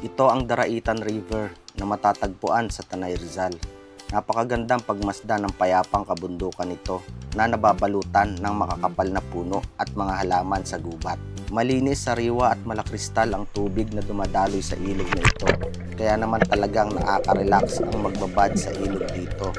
Ito ang Daraitan River na matatagpuan sa Tanay Rizal. Napakagandang pagmasdan ng payapang kabundukan nito na nababalutan ng makakapal na puno at mga halaman sa gubat. Malinis, sariwa at malakristal ang tubig na dumadaloy sa ilog na ito. Kaya naman talagang nakaka-relax ang magbabad sa ilog dito.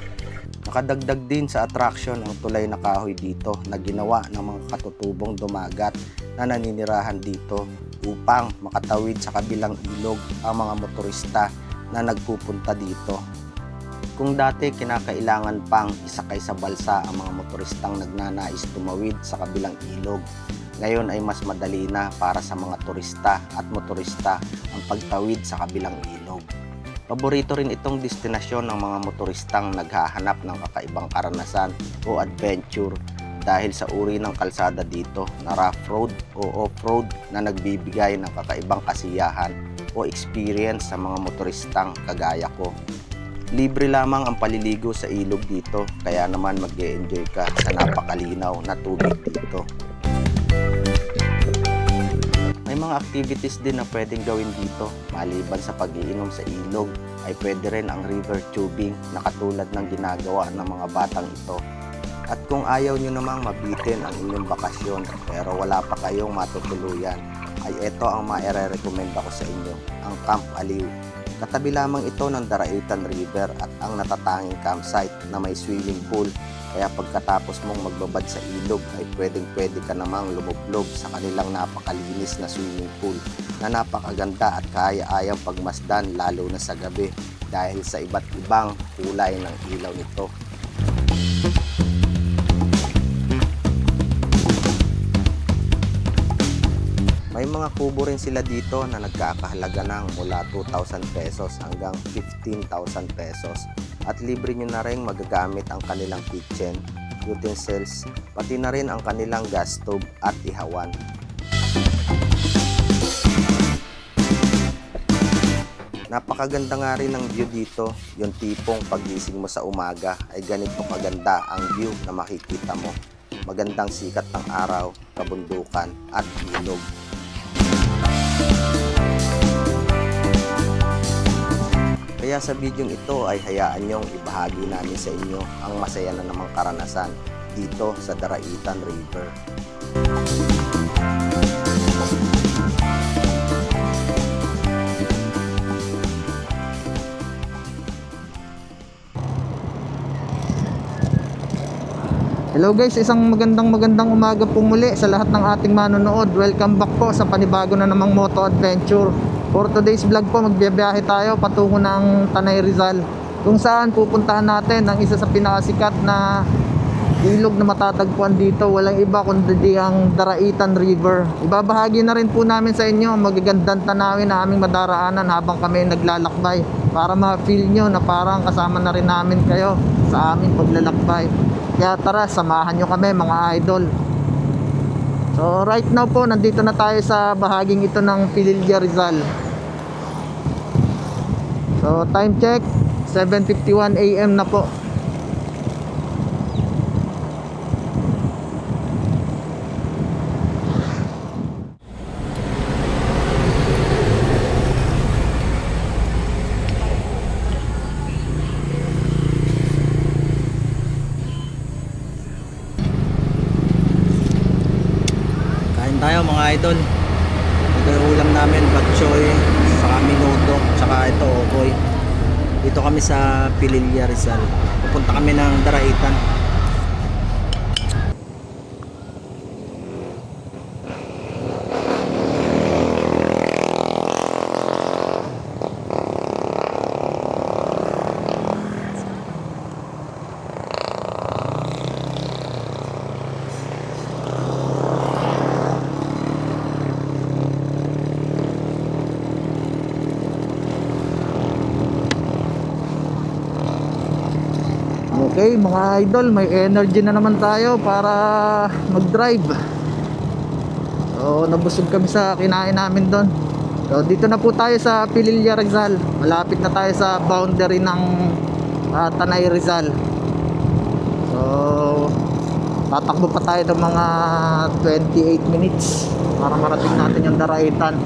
Nakadagdag din sa attraction ang tulay na kahoy dito na ginawa ng mga katutubong dumagat na naninirahan dito upang makatawid sa kabilang ilog ang mga motorista na nagpupunta dito. Kung dati kinakailangan pang isakay sa balsa ang mga motoristang nagnanais tumawid sa kabilang ilog, ngayon ay mas madali na para sa mga turista at motorista ang pagtawid sa kabilang ilog. Paborito rin itong destinasyon ng mga motoristang naghahanap ng kakaibang karanasan o adventure dahil sa uri ng kalsada dito na rough road o off-road na nagbibigay ng kakaibang kasiyahan o experience sa mga motoristang kagaya ko. Libre lamang ang paliligo sa ilog dito, kaya naman mag-e-enjoy ka sa napakalinaw na tubig dito. May mga activities din na pwedeng gawin dito. Maliban sa pag-iinom sa ilog, ay pwede rin ang river tubing na katulad ng ginagawa ng mga batang ito. At kung ayaw nyo namang mabitin ang inyong bakasyon pero wala pa kayong matutuluyan, ay ito ang maire-recommend ako sa inyo, ang Camp Aliw. Katabi lamang ito ng Daraitan River at ang natatanging campsite na may swimming pool, kaya pagkatapos mong magbabad sa ilog ay pwede ka namang lumublog sa kanilang napakalinis na swimming pool na napakaganda at kaya-ayang pagmasdan lalo na sa gabi dahil sa iba't ibang kulay ng ilaw nito. May mga kubo rin sila dito na nagkakahalaga ng mula 2,000 pesos hanggang 15,000 pesos at libre nyo na rin magagamit ang kanilang kitchen, utensils, pati na rin ang kanilang gas stove at ihawan. Napakaganda nga rin ng view dito, yung tipong pagising mo sa umaga ay ganito kaganda ang view na makikita mo. Magandang sikat ng araw, kabundukan at ilog. Kaya sa bidyong ito ay hayaan nyong ibahagi namin sa inyo ang masaya na namang karanasan dito sa Daraitan River. Hello guys, isang magandang umaga po muli sa lahat ng ating manonood. Welcome back po sa panibago na namang moto adventure. For today's vlog po, magbiyahe tayo patungo ng Tanay Rizal, kung saan pupuntahan natin ang isa sa pinakasikat na ilog na matatagpuan dito. Walang iba kundi ang Daraitan River. Ibabahagi na rin po namin sa inyo ang magagandang tanawin na aming madaraanan habang kami naglalakbay, para ma-feel nyo na parang kasama na rin namin kayo sa aming paglalakbay. Kaya tara, samahan nyo kami mga idol. So right now po, nandito na tayo sa bahaging ito ng Pililla Rizal. So time check, 7:51 AM na po. Tayo mga idol, ito yung ulam namin, batchoy, saka minuto, saka ito okoy. Dito kami sa Pililla Rizal, pupunta kami ng Daraitan. Okay mga idol, may energy na naman tayo para mag-drive. So nabusog kami sa kinain namin doon. So dito na po tayo sa Pililla Rizal. Malapit na tayo sa boundary ng Tanay Rizal. So tatakbo pa tayo ng mga 28 minutes para marating natin yung Daraitan.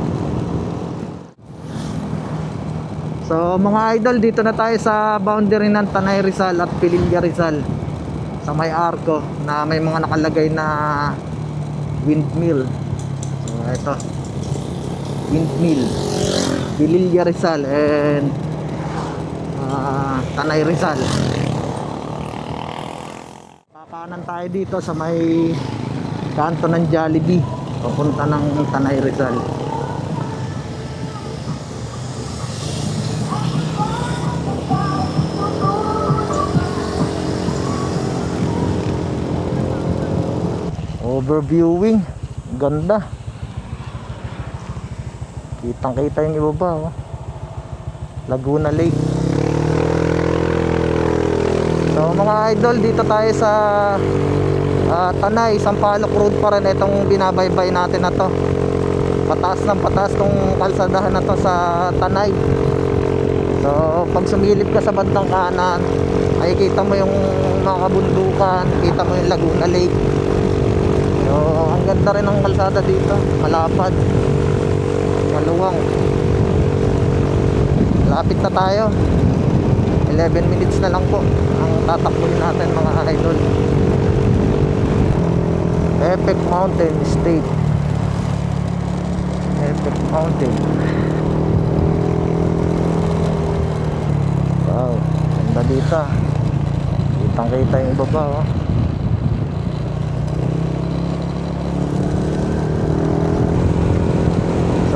So mga idol, dito na tayo sa boundary ng Tanay Rizal at Pililla Rizal, sa may arko na may mga nakalagay na windmill. So ito, windmill, Pililla Rizal and Tanay Rizal. Papanan tayo dito sa may kanto ng Jollibee papunta ng Tanay Rizal. Overviewing, ganda. Kitang kita yung ibaba, oh. Laguna Lake. So mga idol, dito tayo sa Tanay, Sampaloc Road pa rin. Itong binabaybay natin na to, pataas ng pataas tong kalsadahan na to sa Tanay. So pag sumilip ka sa bandang kanan, ay kita mo yung mga kabundukan, kita mo yung Laguna Lake. So ang ganda rin ng kalsada dito, malapad, maluwang. Lapit na tayo, 11 minutes na lang po ang tatakbuhin natin mga idol. Epic Mountain State, Epic Mountain. Wow, ganda dito, kitang kita yung ibaba, oh.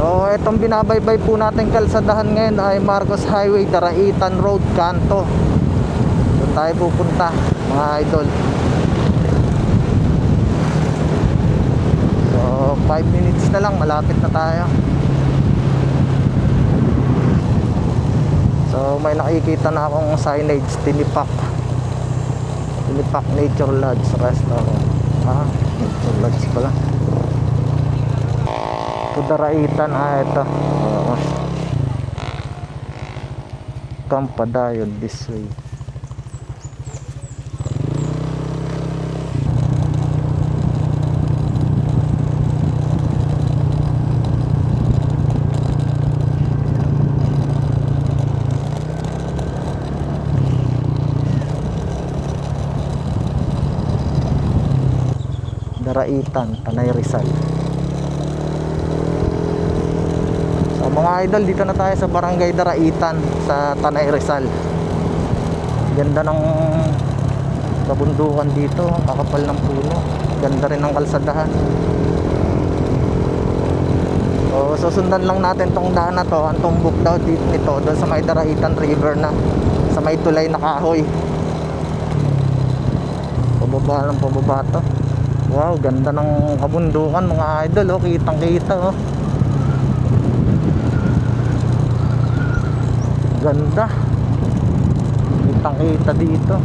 So itong binabaybay po natin kalsadahan ngayon ay Marcos Highway, Daraitan Road, Kanto. Doon tayo pupunta mga idol. So 5 minutes na lang, malapit na tayo. So may nakikita na akong signage, Tinipak Nature Lodge Restaurant. Nature Lodge pala. To Daraitan, ito. Kampadayon this way. Daraitan, Tanay Rizal. Mga idol, dito na tayo sa Barangay Daraitan sa Tanay Rizal. Ganda ng kabundukan dito, kakapal ng puno. Ganda rin ng kalsadahan. So susundan lang natin tong daan na to. Ang tumbok daw dito nito doon sa may Daraitan River na, sa may tulay na kahoy. Pababa ng pababa to. Wow, ganda ng kabundukan mga idol, oh. Kitang kita, oh. Ganda, kitang kita dito.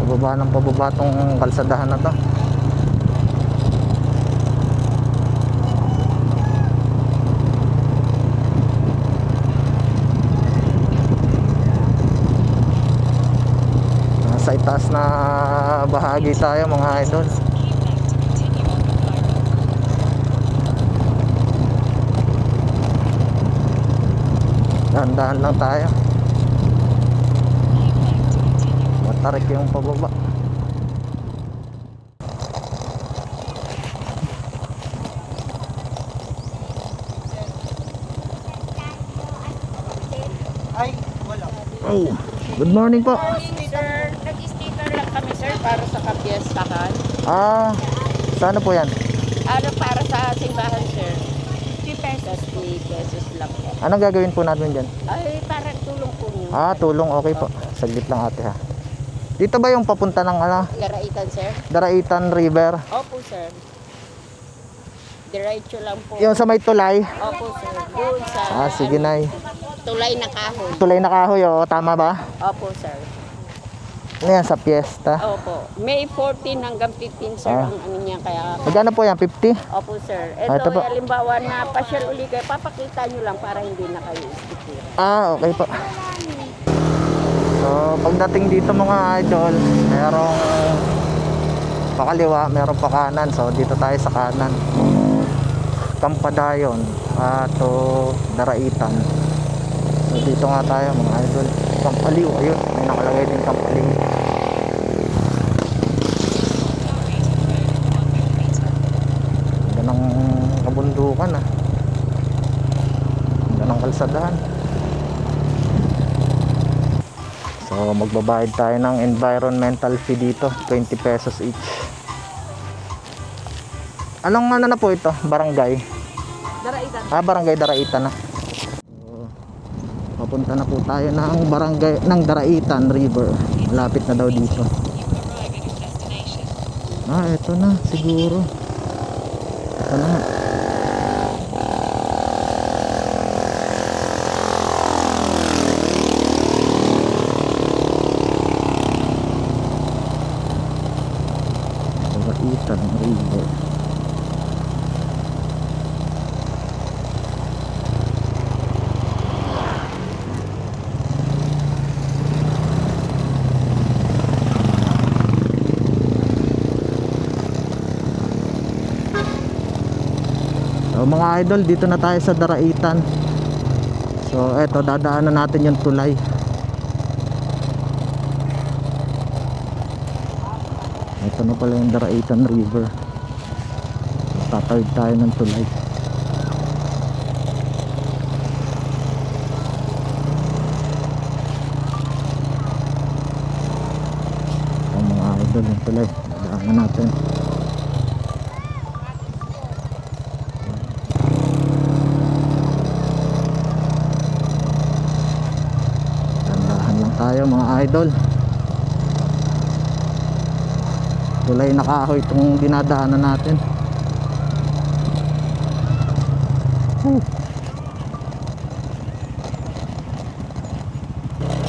Pababa ng pababa tong kalsadahan na to. Nasa itaas na bahagi tayo mga idol. Dahan-dahan lang tayo. Matarik yung pababa. Ay, wala. Oh, good morning po. Sir, nag-sticker lang kami sir para sa kapiestahan. Sana po yan? Ano para sa simbahan sir? 3 pesos. 3 pesos lang po. Anong gagawin po natin dyan? Ay, parang tulong po niyo. Tulong, okay po. Saglit lang ate ha. Dito ba yung papunta ng Daraitan sir? Daraitan River? Opo sir. Diretso lang po. Yung sa may tulay? Opo sir. Doon sa Sige nay. tulay na kahoy. Tulay na kahoy, tama ba? Opo sir. Ano yan, sa piyesta? Opo. May 14 hanggang 15 sir ang ano niya kaya. Magkano po yan, 50? Opo sir. Ito Ito po. halimbawa na pasyal uli kayo. Papakita nyo lang para hindi na kayo sticker. Okay po. So pagdating dito mga idol, merong pakaliwa, merong pa kanan. So dito tayo sa kanan. Kampadayon at Daraitan. So dito nga tayo mga idol. Camp Aliw, ayun, may nakalagay din Camp Aliw. Ganda ng kabundukan ah. Ganda ng kalsadahan. So magbabayad tayo ng environmental fee dito, 20 pesos each. Anong ano na po ito? Barangay? Daraitan. Barangay Daraitan na. So, papunta na po tayo ng barangay ng Daraitan River. Malapit na daw dito. Ito na siguro. Ito na nga. Daraitan River. So mga idol, dito na tayo sa Daraitan. So eto, dadaanan natin yung tulay. Ito na pala yung Daraitan River. Tatawid tayo ng tulay. So mga idol, yung tulay, dadaanan natin. Tayo mga idol, tulay na kahoy itong dinadaanan natin.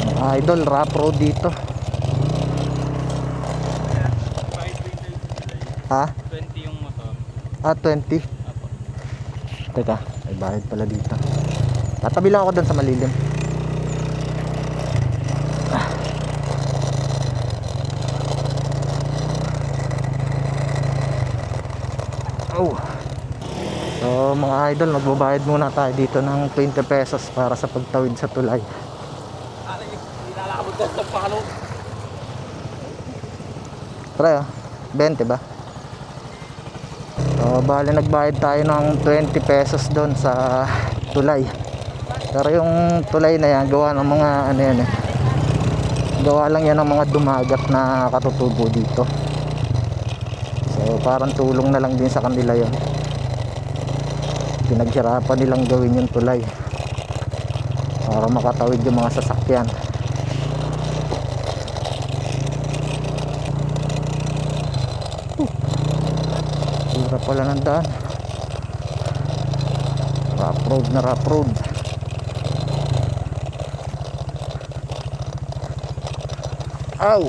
Mga idol, rough road dito. 20 yung motor. 20. Teka, may bayad pala dito. Tatabi lang ako doon sa malilim. So mga idol, magbabayad muna tayo dito ng 20 pesos para sa pagtawid sa tulay. Pre, 20 ba? So bali nagbayad tayo ng 20 pesos doon sa tulay. Pero yung tulay na yan, gawa ng mga ano yan eh, gawa lang yan ng mga dumagat na katutubo dito. So parang tulong na lang din sa kanila yon. Pinaghirapan nilang gawin yung tulay para makatawid yung mga sasakyan. Hirap pala ng daan. Rough road na rough road. Ow!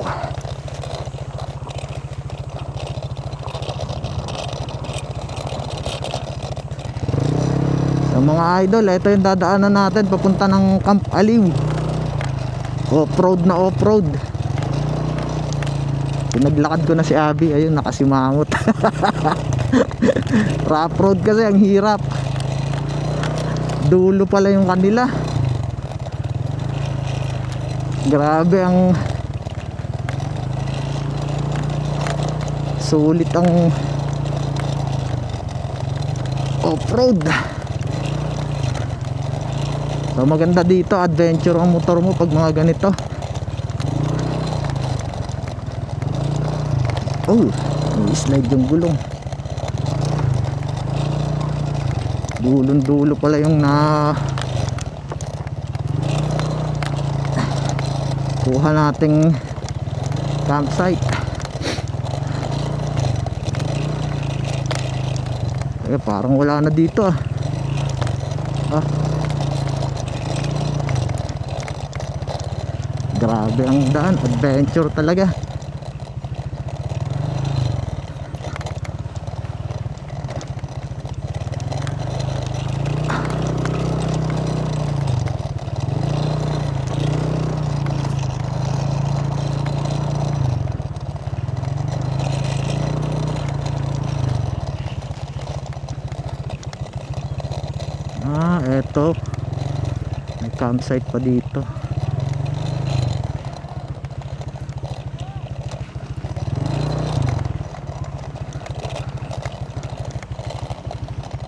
So mga idol, ito yung dadaanan natin papunta ng Camp Aliw. Off-road na off-road. Pinaglakad ko na si Abby, ayun nakasimangot. Rough road kasi ang hirap. Dulo pala yung kanila. Grabe ang sulit ang off-road. So maganda dito, adventure ang motor mo pag mga ganito. Oh, slide yung gulong. Dulong-dulo pala yung na kuha nating campsite. Parang wala na dito ah. Grabe ang daan, adventure talaga. Eto. May campsite pa dito.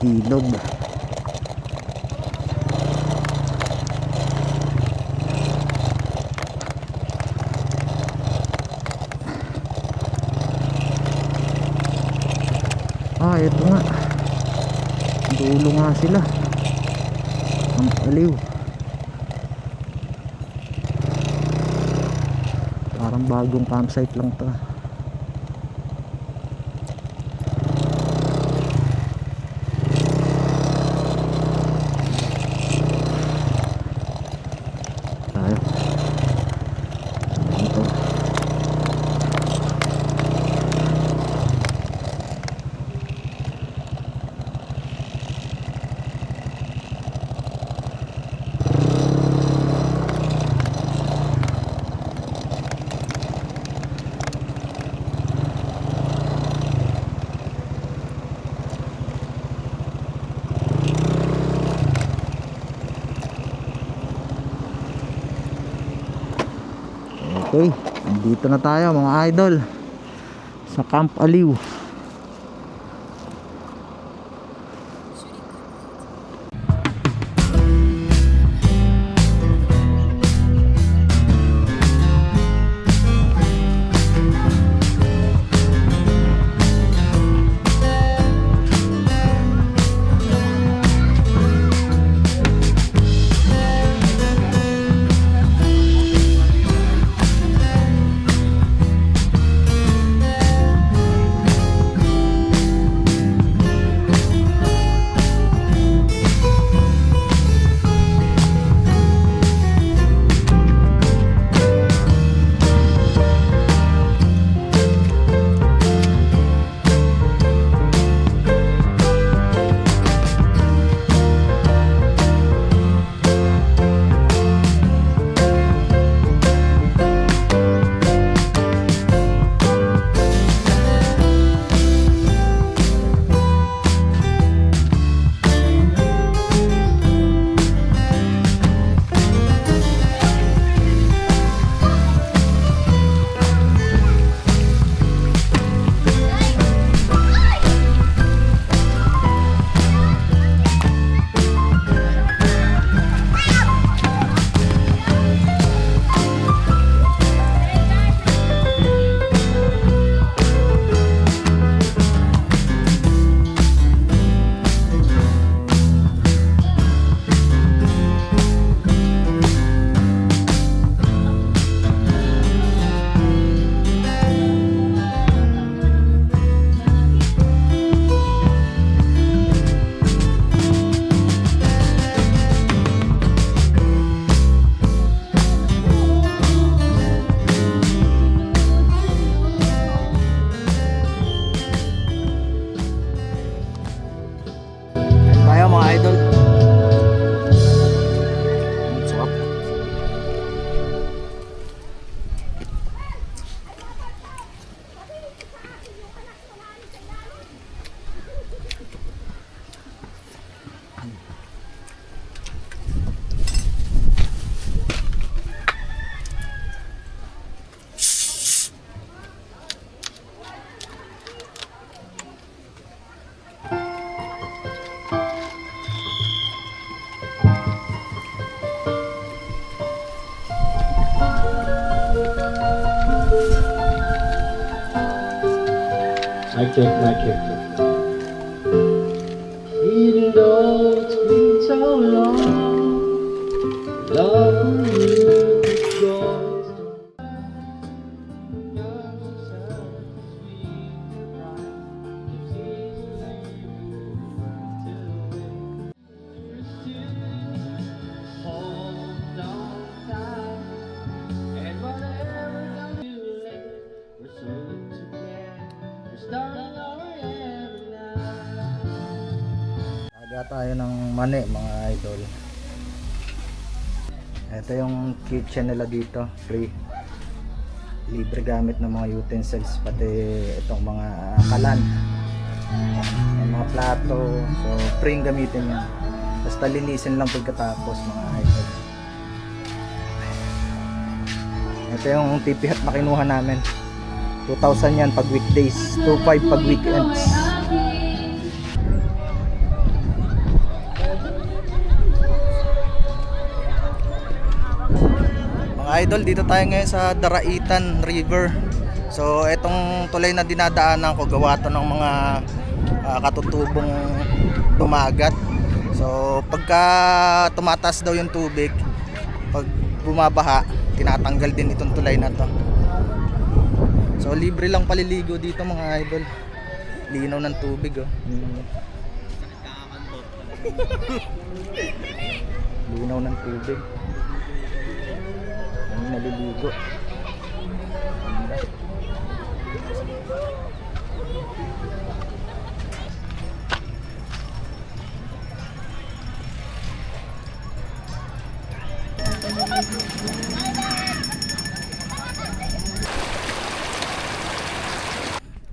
Ilog. Ito nga. Dulo nga sila. Ang aliw. Parang bagong campsite lang to. Tayo. Ito. Okay, dito na tayo mga idol sa Camp Aliw. Tayo mga idol. Sarap. Mic check. Even though it's been so long, love you goes Aga tayo ng mani mga idol. Ito yung kitchen nila dito, free. Libre gamit ng mga utensils, pati itong mga kalan. Yung mga plato, so free gamitin yan. Basta linisin lang pagkatapos mga idol. Ito yung TP hut na kinuha namin. 2,000 yan pag weekdays, 2,500 pag weekends. Mga idol, dito tayo ngayon sa Daraitan River. So etong tulay na dinadaanan ko, gawa to ng mga katutubong dumagat. So pagka tumataas daw yung tubig, pag bumabaha, tinatanggal din itong tulay na to. So libre lang paliligo dito mga idol. Linaw ng tubig oh. Linaw ng tubig. Ang naliligo.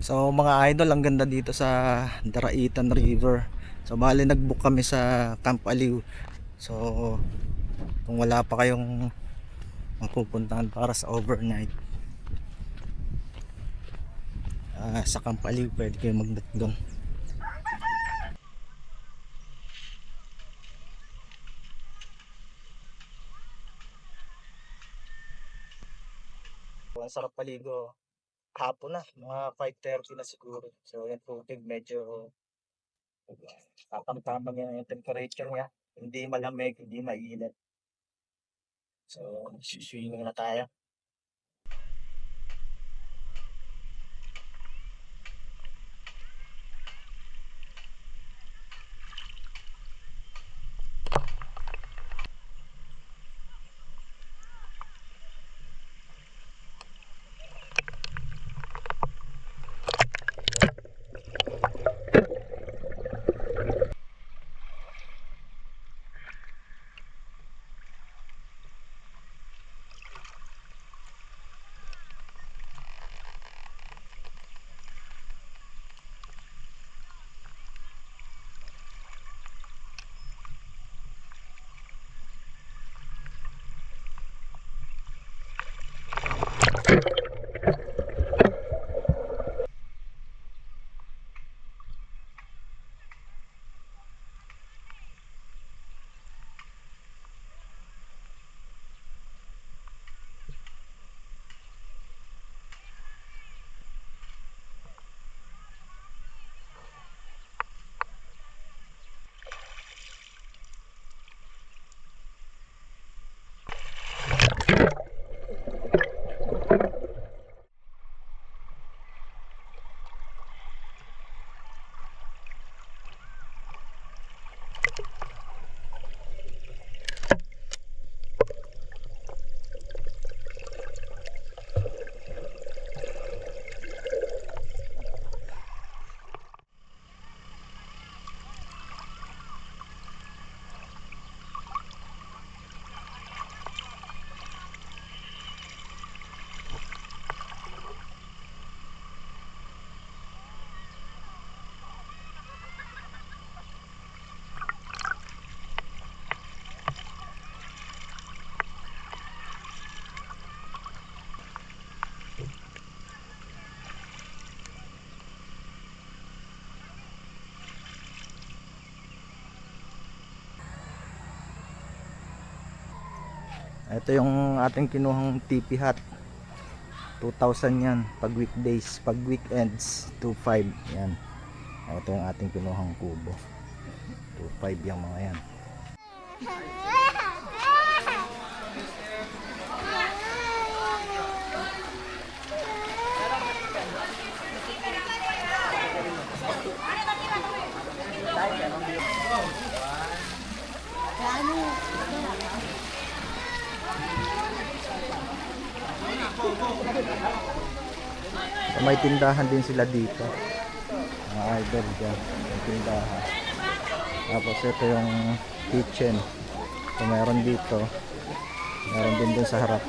So mga idol, ang ganda dito sa Daraitan River. So bali nag-book kami sa Camp Aliw. So kung wala pa kayong mapupuntahan para sa overnight, sa Camp Aliw pwede kayo mag-book doon. Ang sarap paligo. Hapon na, mga 5:30 na siguro. So yung tubig medyo tamang-tama yung temperature niya. Hindi malamig, hindi mainit. So swimming na tayo. Ito yung ating kinuhang TP hut. 2,000 yan pag weekdays, pag weekends 2,500 yan. Ito yung ating kinuhang kubo. 2,500 yung mga yan. So, may tindahan din sila dito. Mga idol dyan. May tindahan. Tapos ito yung kitchen. So meron dito. Meron din dun sa harap.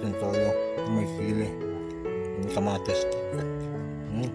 Yung toyo, may sili, yung kamatis. Lamig.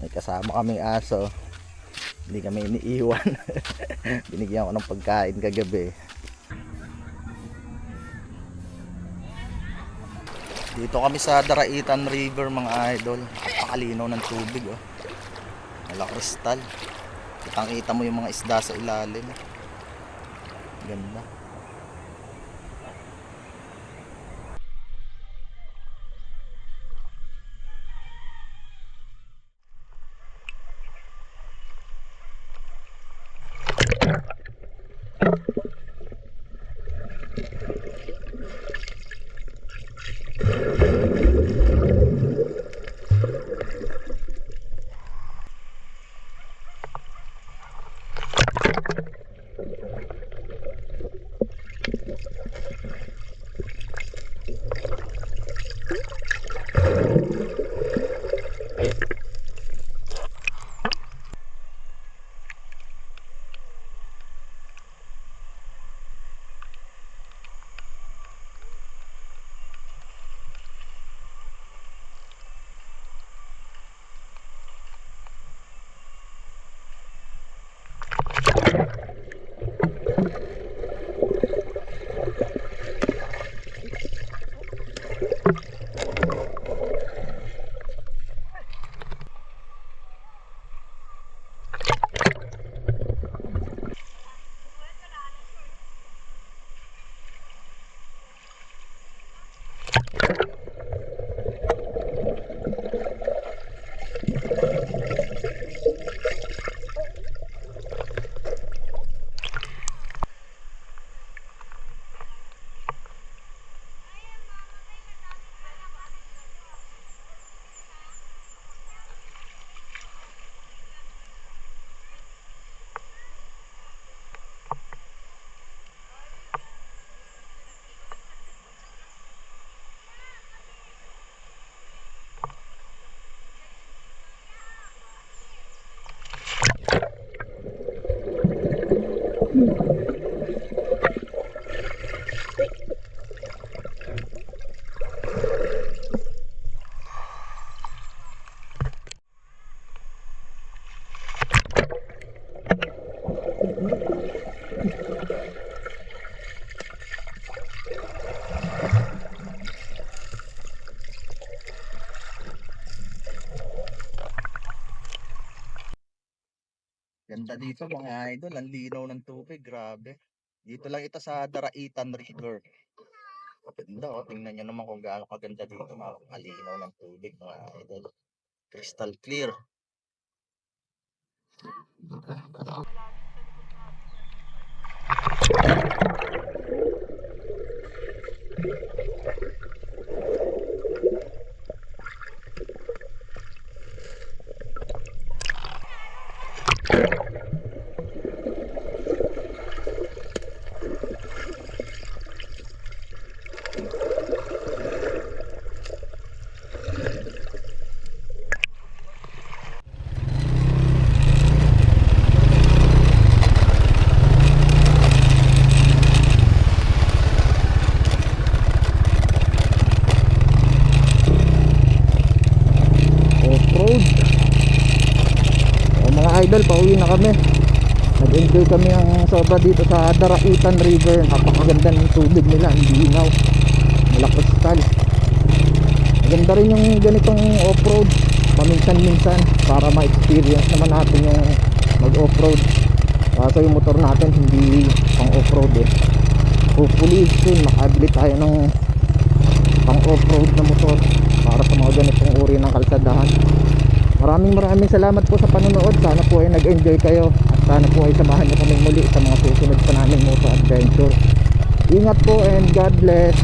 May kasama kaming aso. Hindi kami iniiwan. Binigyan ko ng pagkain kagabi. Dito kami sa Daraitan River mga idol. Napakalinaw ng tubig oh. Wala kristal. Kitang-kita mo yung mga isda sa ilalim. Ganda. Ganda dito mga idol, ang linaw ng tubig, grabe. Dito lang ito sa Daraitan River. Ganda oh, tingnan nyo naman kung gaano kaganda dito, malinaw ng tubig mga idol. Crystal clear. Off-road. O mga idol, pauwi na kami. Nag-enjoy kami ang sobra dito sa Daraitan River. Napakaganda ng tubig nila, ang linaw, malakristal. Maganda rin yung ganitong off-road paminsan-minsan para ma-experience naman natin yung mag-off-road. Kaso yung motor natin hindi pang off-road eh. Hopefully soon makabili tayo ng pang off-road na motor para sa mga ganitong uri ng kalsadahan. Maraming salamat po sa panonood. Sana po ay nag-enjoy kayo at sana po ay samahan niyo kami muli sa mga susunod pa naming moto adventure. Ingat po and God bless.